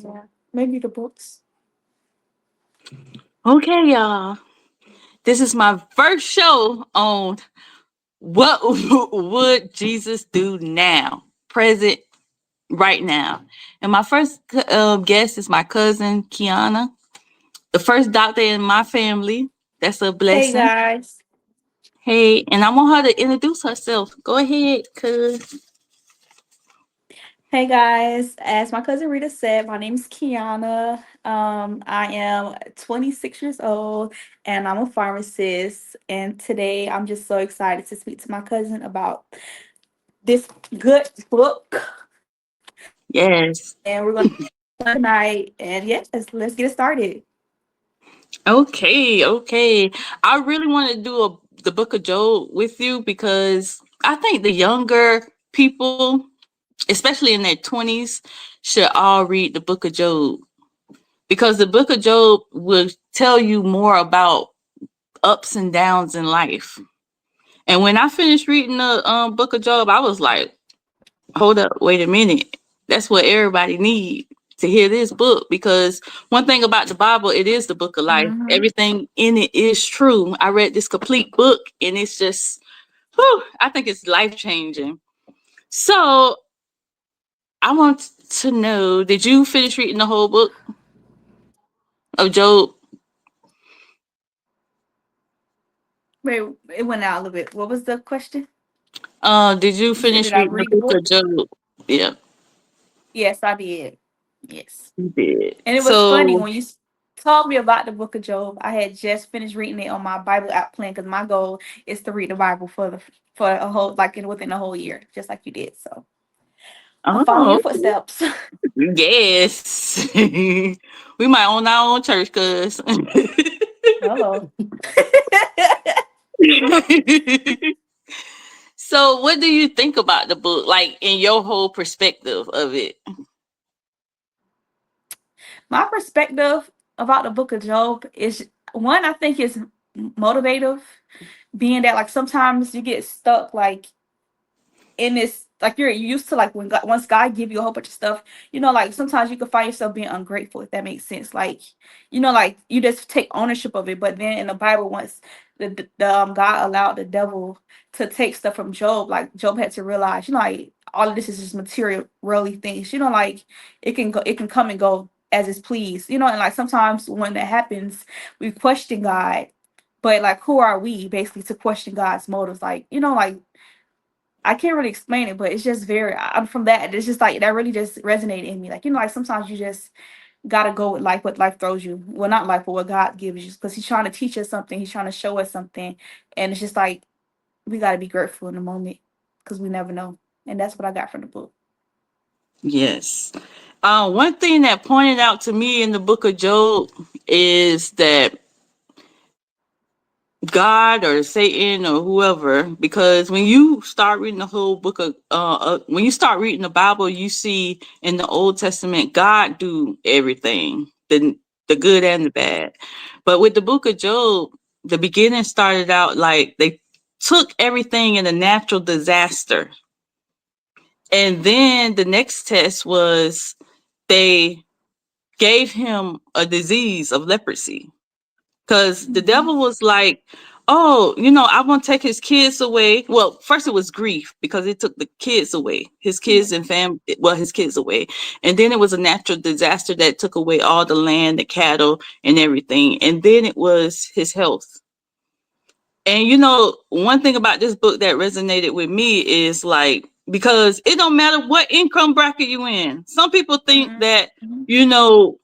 Yeah. Maybe the books. Okay, y'all. This is my first show on what would Jesus do now, present, right now. And my first guest is my cousin Kyanna, the first doctor in my family. That's a Hey blessing. guys. Hey, and I want her to introduce herself. Go ahead, cuz. Hey guys. As my cousin Rita said, my name is Kyanna. I am 26 years old and I'm a pharmacist. And today I'm just so excited to speak to my cousin about this good book. Yes. And we're gonna tonight. And yes, let's get it started. Okay. I really want to do the Book of Job with you because I think the younger people, especially in their 20s, should all read the Book of Job because the Book of Job will tell you more about ups and downs in life. And when I finished reading the Book of Job, I was like, hold up, wait a minute. That's what everybody need to hear this book because one thing about the Bible, it is the book of life. Mm-hmm. Everything in it is true. I read this complete book and it's just, whew, I think it's life changing. So I want to know, did you finish reading the whole book of Job? Wait, it went out a little bit. What was the question? Did you You said, finish did I reading the read the book of book? Job? Yeah, Yes, I did. Yes. you did. And it was funny So, when you told me about the book of Job. I had just finished reading it on my Bible app plan because my goal is to read the Bible for a whole within a whole year, just like you did. So I'm following your oh, footsteps. yes. We might own our own church, cuz. Hello. So, what do you think about the book, like in your whole perspective of it? My perspective about the book of Job is one, I think is motivative, being that like sometimes you get stuck like in this like you're used to like when God, once God give you a whole bunch of stuff, like sometimes you can find yourself being ungrateful if that makes sense. Like, like you just take ownership of it. But then in the Bible, once the God allowed the devil to take stuff from Job, like Job had to realize, like all of this is just material, worldly things. Like it can come and go as it's pleased. And like sometimes when that happens, we question God. But like, who are we basically to question God's motives? Like, like I can't really explain it, but it's just very. I'm from that. It's just like that really just resonated in me. Like like sometimes you just gotta go with life, what life throws you. Well, not life, but what God gives you, because He's trying to teach us something. He's trying to show us something, and it's just like we gotta be grateful in the moment because we never know. And that's what I got from the book. Yes. One thing that pointed out to me in the book of Job is that God or Satan or whoever, because when you start reading the whole book of, when you start reading the Bible, you see in the Old Testament God do everything, the good and the bad. But with the book of Job, the beginning started out like they took everything in a natural disaster, and then the next test was they gave him a disease of leprosy because the Hmm. devil was like, oh, I want to take his kids away. Well, first it was grief because it took the kids away, his Yeah. kids and his kids away. And then it was a natural disaster that took away all the land, the cattle, and everything. And then it was his health. And one thing about this book that resonated with me is like, because it don't matter what income bracket you in. Some people think that, Hmm. you know,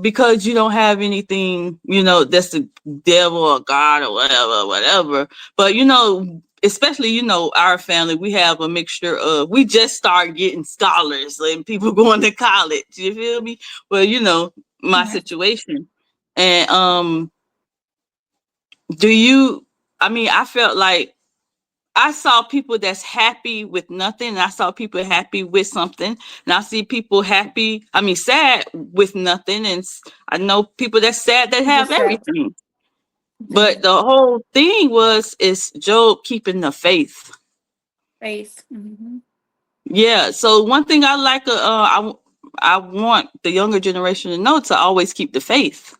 because you don't have anything, that's the devil or God or whatever. But especially, our family, we have a mixture of we just start getting scholars and people going to college. You feel me? Well, my Yeah. situation. And do you I mean, I felt like I saw people that's happy with nothing, and I saw people happy with something, and I see people sad with nothing, and I know people that's sad that have Just sad everything. But yeah. the whole thing is Job keeping the faith. Face. Hmm. Yeah. So one thing I like, I want the younger generation to know to always keep the faith.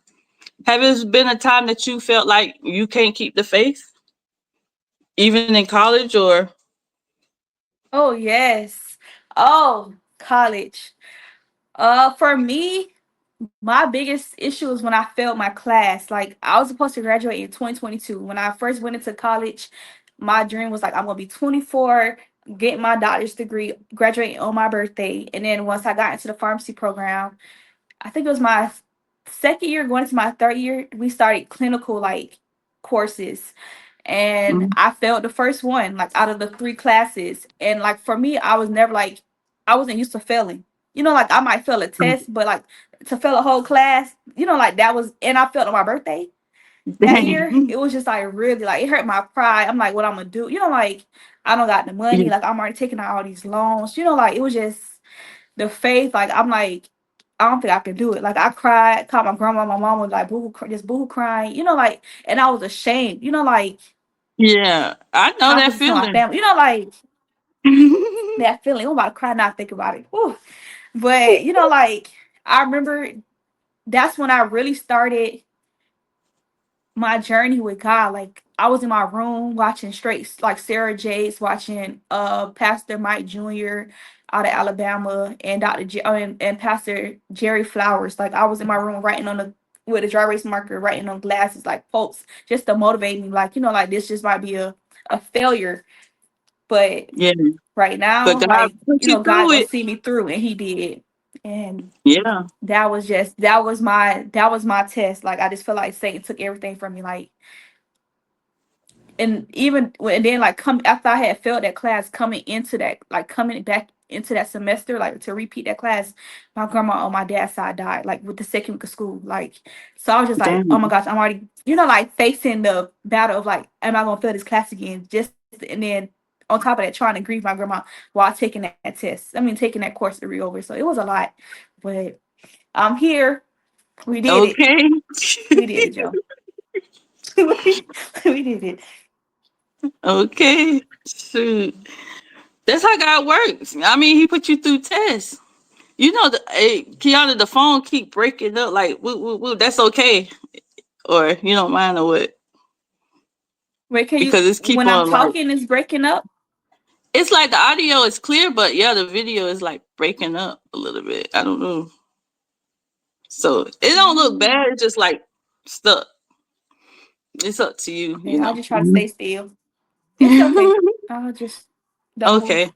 Have there been a time that you felt like you can't keep the faith, even in college or? Oh yes. Oh, college. For me, my biggest issue is when I failed my class. Like I was supposed to graduate in 2022. When I first went into college, my dream was like I'm gonna be 24, get my doctor's degree, graduating on my birthday. And then once I got into the pharmacy program, I think it was my second year going into my third year, we started clinical like courses. And Mhm. I failed the first one, like out of the three classes. And like for me, I was never like I wasn't used to failing. You know, like I might fail a test, but like to fail a whole class, you know, like that was and I failed on my birthday that year. Dang. It was just like really like it hurt my pride. I'm like, what I'm gonna do? You know, like I don't got the money, like I'm already taking out all these loans, you know, like it was just the faith, like I'm like, I don't think I can do it. Like I cried, called my grandma, my mom was like boo just boo crying, you know, like, and I was ashamed, you know, like Yeah, I know that talking to my feeling. family, you know, like that feeling. I'm about to cry now, think about it. Whew. But you know, like I remember that's when I really started my journey with God. Like I was in my room watching straight like Sarah Jakes, watching Pastor Mike Jr. out of Alabama and and Pastor Jerry Flowers. Like I was in my room writing on the with a dry erase marker, writing on glasses like quotes just to motivate me. Like, you know, like this just might be a failure. But Yeah, right but now, God like, put you you know, God through gonna it. see me through and he did. And Yeah, that was my test. Like I just feel like Satan took everything from me. Like and even when then like come after I had failed that class coming into that like coming back into that semester like to repeat that class, my grandma on my dad's side died like with the second week of school. Like so I was just like, oh my damn. gosh, I'm already you know like facing the battle of like, am I gonna fail this class again? Just and then on top of that, trying to grieve my grandma while taking that test. I mean taking that course to read over. So it was a lot. But I'm here. We did it. Okay. We did it, Joe. We did it. Okay. Shoot. That's how God works. I mean, He put you through tests. You know, Kyanna, the phone keep breaking up. Like, woo, woo, woo, that's okay, or you don't mind or what? Wait, can you Because it's keep when I'm on like talking it's breaking up? it's like the audio is clear, but yeah, the video is like breaking up a little bit. I don't know. So it don't look Mm. bad. It's just like stuck. It's up to you, Okay, you I'll know. just try to stay still. It's okay. I'll just don't Okay. move.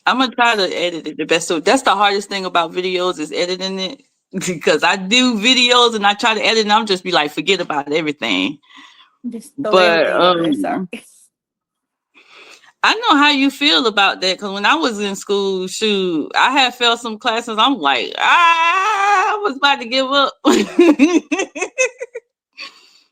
I'm gonna try to edit it the best. So that's the hardest thing about videos is editing it because I do videos and I try to edit and I'm just be like forget about everything. Just throw But everything up there. Sorry. I know how you feel about that because when I was in school, shoot, I had failed some classes. I'm like, I was about to give up.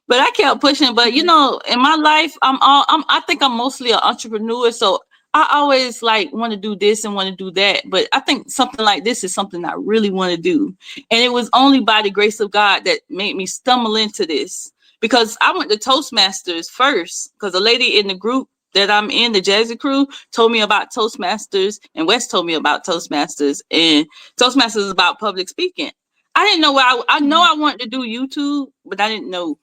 But I kept pushing. But you Yes. know, in my life, I think I'm mostly an entrepreneur. So I always like want to do this and want to do that. But I think something like this is something I really want to do. And it was only by the grace of God that made me stumble into this. Because I went to Toastmasters first, because a lady in the group that I'm in, the Jazzy crew, told me about Toastmasters, and Wes told me about Toastmasters. And Toastmasters is about public speaking. I didn't know where I know Mhm. I wanted to do YouTube, but I didn't know.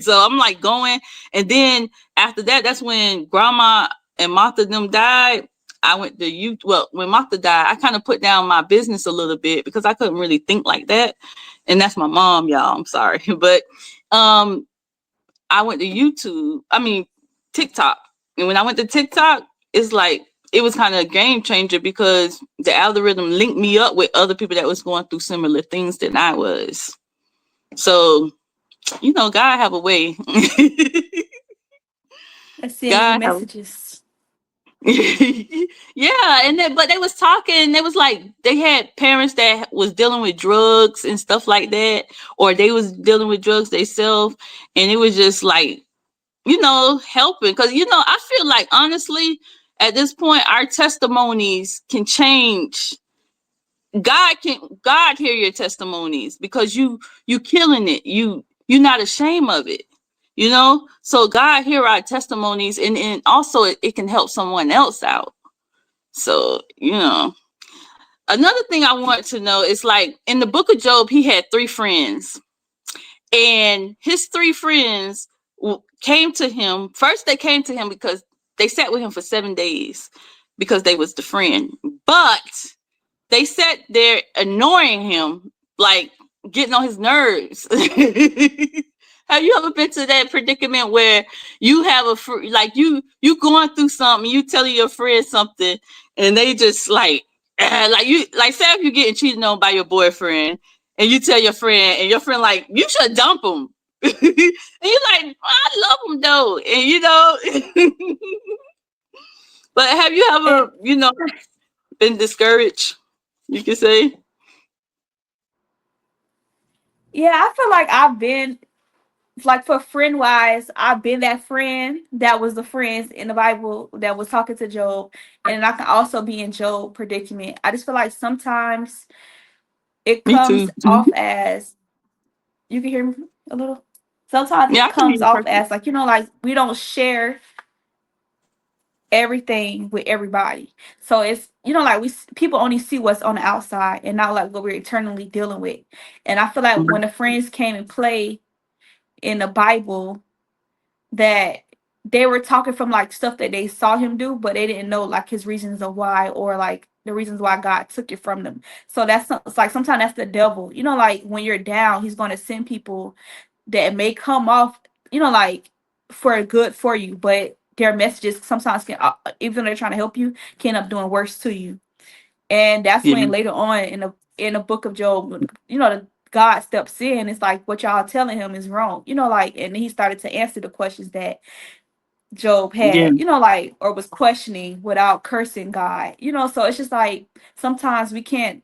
So I'm like going, and then after that, that's when Grandma and Martha them died. I went to you. Well, when Martha died, I kind of put down my business a little bit because I couldn't really think like that, and that's my mom, y'all. I'm sorry, but um, I went to YouTube. I mean TikTok, and when I went to TikTok, it's like it was kind of a game changer because the algorithm linked me up with other people that was going through similar things than I was. So you know, God have a way. Let's send you God have. messages. Yeah, and then but they was talking. They was like they had parents that was dealing with drugs and stuff like that, or they was dealing with drugs themselves, and it was just like you know helping because you know I feel like honestly at this point our testimonies can change. God hear your testimonies because you killing it. You not ashamed of it. You know? So God hear our testimonies and also it can help someone else out. So, you know. Another thing I want to know is like in the book of Job, he had three friends, and his three friends came to him. First, they came to him because they sat with him for 7 days because they was the friend, but they sat there annoying him, like getting on his nerves. Have you ever been to that predicament where you have like you going through something, you telling your friend something, and they just like you like say if you're getting cheated on by your boyfriend, and you tell your friend, and your friend like you should dump him, and you're like I love him though, and you know. But have you And ever been discouraged? You can say. yeah, I feel like I've been like for friend wise, I've been that friend that was the friends in the Bible that was talking to Job, and I can also be in Job predicament. I just feel like sometimes it Me comes too. off as you can hear me a little. Sometimes Yeah, it I can hear comes you off perfect. as like like we don't share everything with everybody. So it's like people only see what's on the outside and not like what we're eternally dealing with. And I feel like when the friends came and play in the Bible, that they were talking from like stuff that they saw him do, but they didn't know like his reasons of why or like the reasons why God took it from them. So it's like sometimes that's the devil. Like when you're down, he's going to send people that may come off, like for good for you, but their messages sometimes can, even though they're trying to help you, can end up doing worse to you. And that's Yeah, when later on in the book of Job, the God steps in. It's like what y'all telling him is wrong, like, and he started to answer the questions that Job yeah, had, like, or was questioning without cursing God, so it's just like sometimes we can't,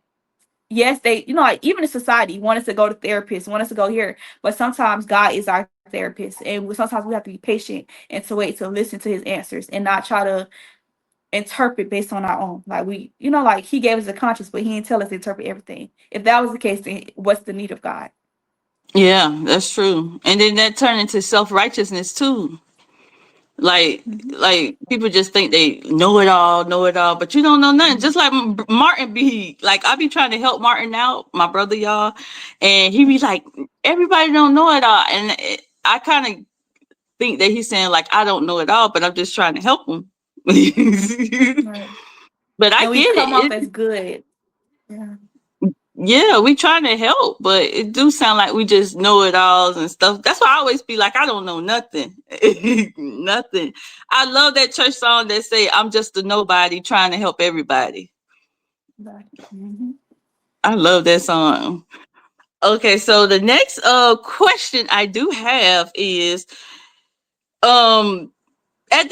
yes, they, like even in society, want us to go to therapists, want us to go here, but sometimes God is our therapist, and sometimes we have to be patient and to wait to listen to his answers and not try to interpret based on our own. Like like he gave us a conscience, but he didn't tell us to interpret everything. If that was the case, then what's the need of God? yeah. That's true. And then that turned into self righteousness too. Like, Hmm. like people just think they know it all, but you don't know nothing. Just Hmm. like Martin be like, I be trying to help Martin out, my brother, y'all, and he be like, everybody don't know it all, and I kind of think that he's saying like I don't know it all, but I'm just trying to help him. Right. But I And we get come off it. as good. Yeah. Yeah, we trying to help, but it do sound like we just know it alls and stuff. That's why I always be like, I don't know nothing. Nothing. I love that church song that say, I'm just a nobody trying to help everybody. Right. Hmm. I love that song. Okay, so the next question I do have is um at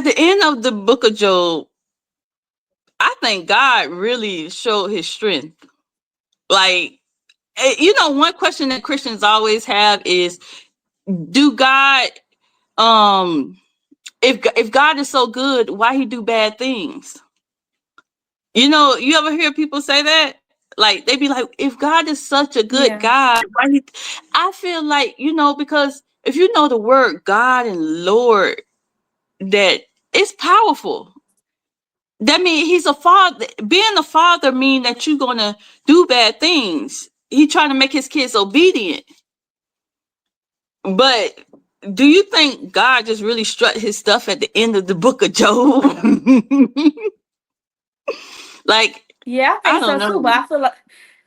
the end of the book of Job, I think God really showed his strength. Like one question that Christians always have is, do God if God is so good, why he do bad things? You ever hear people say that? Like they be like, if God is such a good Yeah. God, why he I feel like, because if you know the word God and Lord, that it's powerful. That means he's a father. Being a father mean that you're gonna do bad things. He trying to make his kids obedient. But do you think God just really strut his stuff at the end of the book of Job? Like, Yeah, I I think don't so too. But know. I feel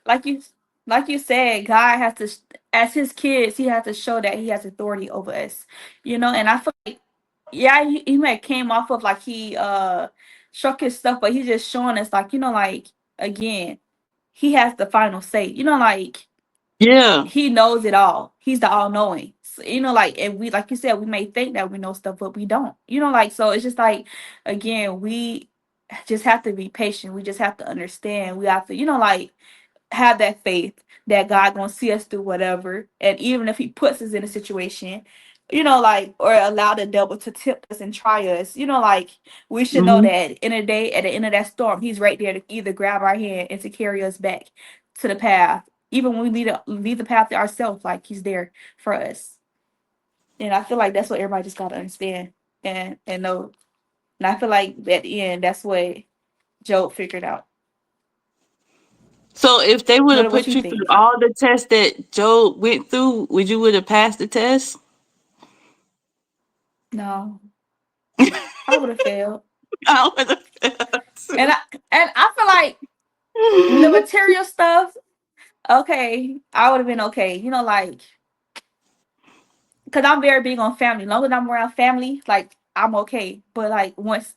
like you, like you said, God has to, as his kids, he has to show that he has authority over us. And I feel like, yeah, he may have came off of like he struck his stuff, but he's just showing us like like again, he has the final say. Like Yeah. he knows it all. He's the all knowing. So, like, and we, like you said, we may think that we know stuff, but we don't. Like, so it's just like, again, we just have to be patient. We just have to understand. We have to, like, have that faith that God gonna see us through whatever. And even if he puts us in a situation, like, or allow the devil to tempt us and try us, like, we should know Hmm. that in a day, at the end of that storm, he's right there to either grab our hand and to carry us back to the path. Even when we leave the path to ourselves, like he's there for us. And I feel like that's what everybody just gotta understand and know. And I feel like at the end, that's what Job figured out. So if they would have What put you you through think? all the tests that Joe went through, would have passed the test? No, I would have failed. I would have failed And too. I feel like the material stuff, okay, I would have been okay. Like, because I'm very big on family. Long as I'm around family, like I'm okay. But like once,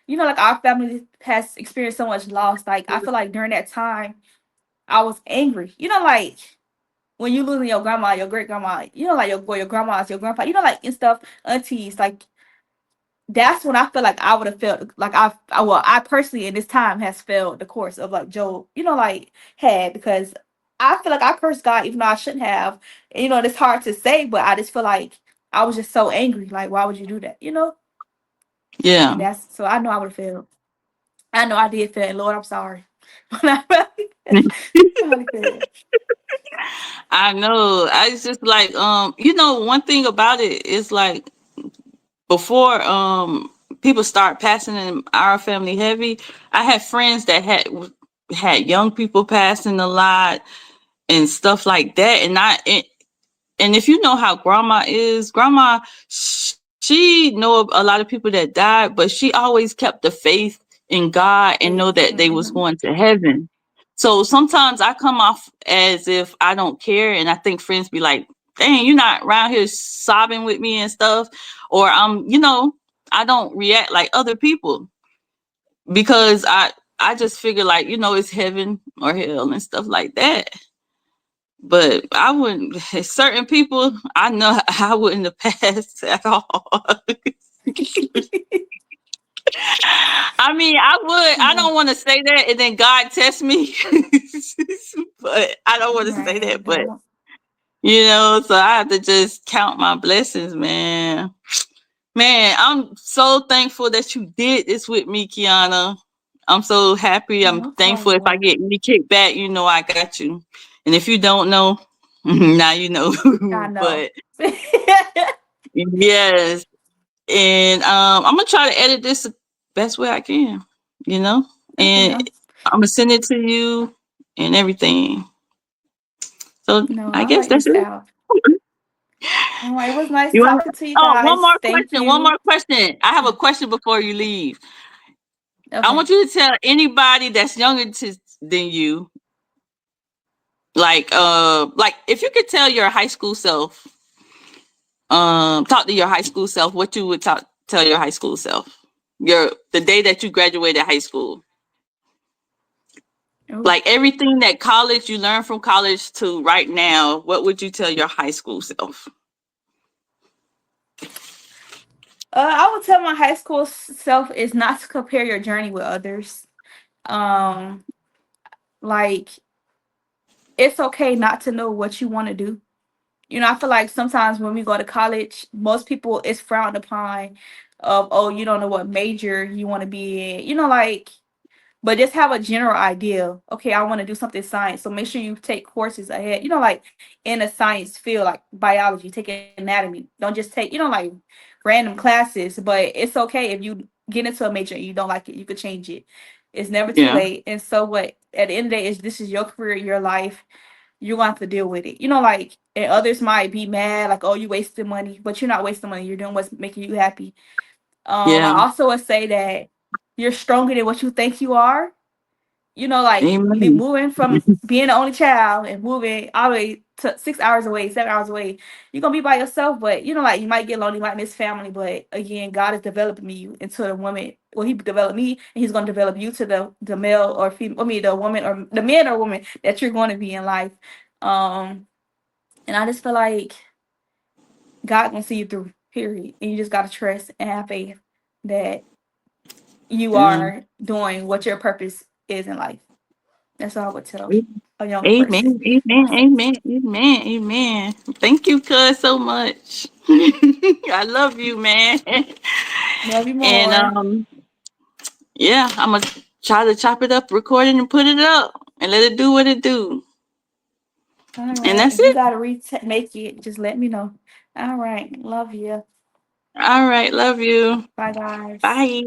like our family has experienced so much loss. Like I feel like during that time, I was angry. Like when you losing your grandma, your great grandma, like your grandmas, your grandpa, like and stuff, aunties, like that's when I feel like I would have felt like I personally in this time has failed the course of like Job, like had because I feel like I cursed God even though I shouldn't have. And it's hard to say, but I just feel like I was just so angry. Like, why would you do that? And Yeah. that's so I know I would have failed. I know I did fail, and Lord, I'm sorry. But I really failed. I know. I was just like, one thing about it is like before people start passing in our family heavy, I had friends that had young people passing a lot and stuff like that. And if you know how grandma is, grandma, she know a lot of people that died, but she always kept the faith in God and know Faith. that they was Mm-hmm. going to heaven. So sometimes I come off as if I don't care, and I think friends be like, "Dang, you're not around here sobbing with me and stuff," or I don't react like other people because I just figure like it's heaven or hell and stuff like that. But I wouldn't. Certain people, I know I wouldn't have passed at all. I mean, I would. I Yeah. don't want to say that, and then God test me. But I don't want to say Right. that. But Don't. so I have to just count my blessings, man. Man, I'm so thankful that you did this with me, Kyanna. I'm so happy. I'm No thankful if I problem. get any kickback, I got you. And if you don't know, now you know. I know. But yes, and I'm gonna try to edit this the best way I can, you know, Okay. and I'm gonna send it to you and everything. So No, I I guess like that's this it. app. All right. It was nice You want? talking to you Oh, one guys. more Thank question. One you. more question. I have a question before you leave. I Okay. want you to tell anybody that's younger than you, like if you could tell your high school self, talk to your high school self, what you would tell your high school self, the day that you graduated high school. Ooh. Like everything that college you learned from college to right now, what would you tell your high school self? I would tell my high school self is not to compare your journey with others. Um, like it's okay not to know what you want to do. I feel like sometimes when we go to college, most people it's frowned upon of oh, you don't know what major you want to be in. Like but just have a general idea. Okay, I want to do something science. So make sure you take courses ahead. Like in a science field, like biology, take anatomy. Don't just take, like random classes. But it's okay if you get into a major and you don't like it. You could change it. It's never too Yeah, late. And so what? At the end of the day, is this is your career, your life. You're gonna have to deal with it. Like and others might be mad, like, oh, you wasted money, but you're not wasting money. You're doing what's making you happy. I yeah. also would say that you're stronger than what you think you are. Like Amen. moving from being the only child and moving all the way to 6 hours away, 7 hours away, you're gonna be by yourself. But like you might get lonely, you might miss family. But again, God is developing you into the woman. Well, He developed me, and He's gonna develop you to the male or female. I mean, the woman or the man or woman that you're going to be in life. And I just feel like God gonna see you through. Period. And you just gotta trust and have faith that you Yeah. are doing what your purpose is in life. That's all I would tell a younger person. Amen. Amen. Amen. Amen. Amen. Thank you, cuz, so much. I love you, man. Love you And more. yeah, I'm gonna try to chop it up, record it, and put it up, and let it do what it do. All And right. that's If you it. gotta make it, just let me know. All right. Love you. All right. Love you. Bye, guys. Bye.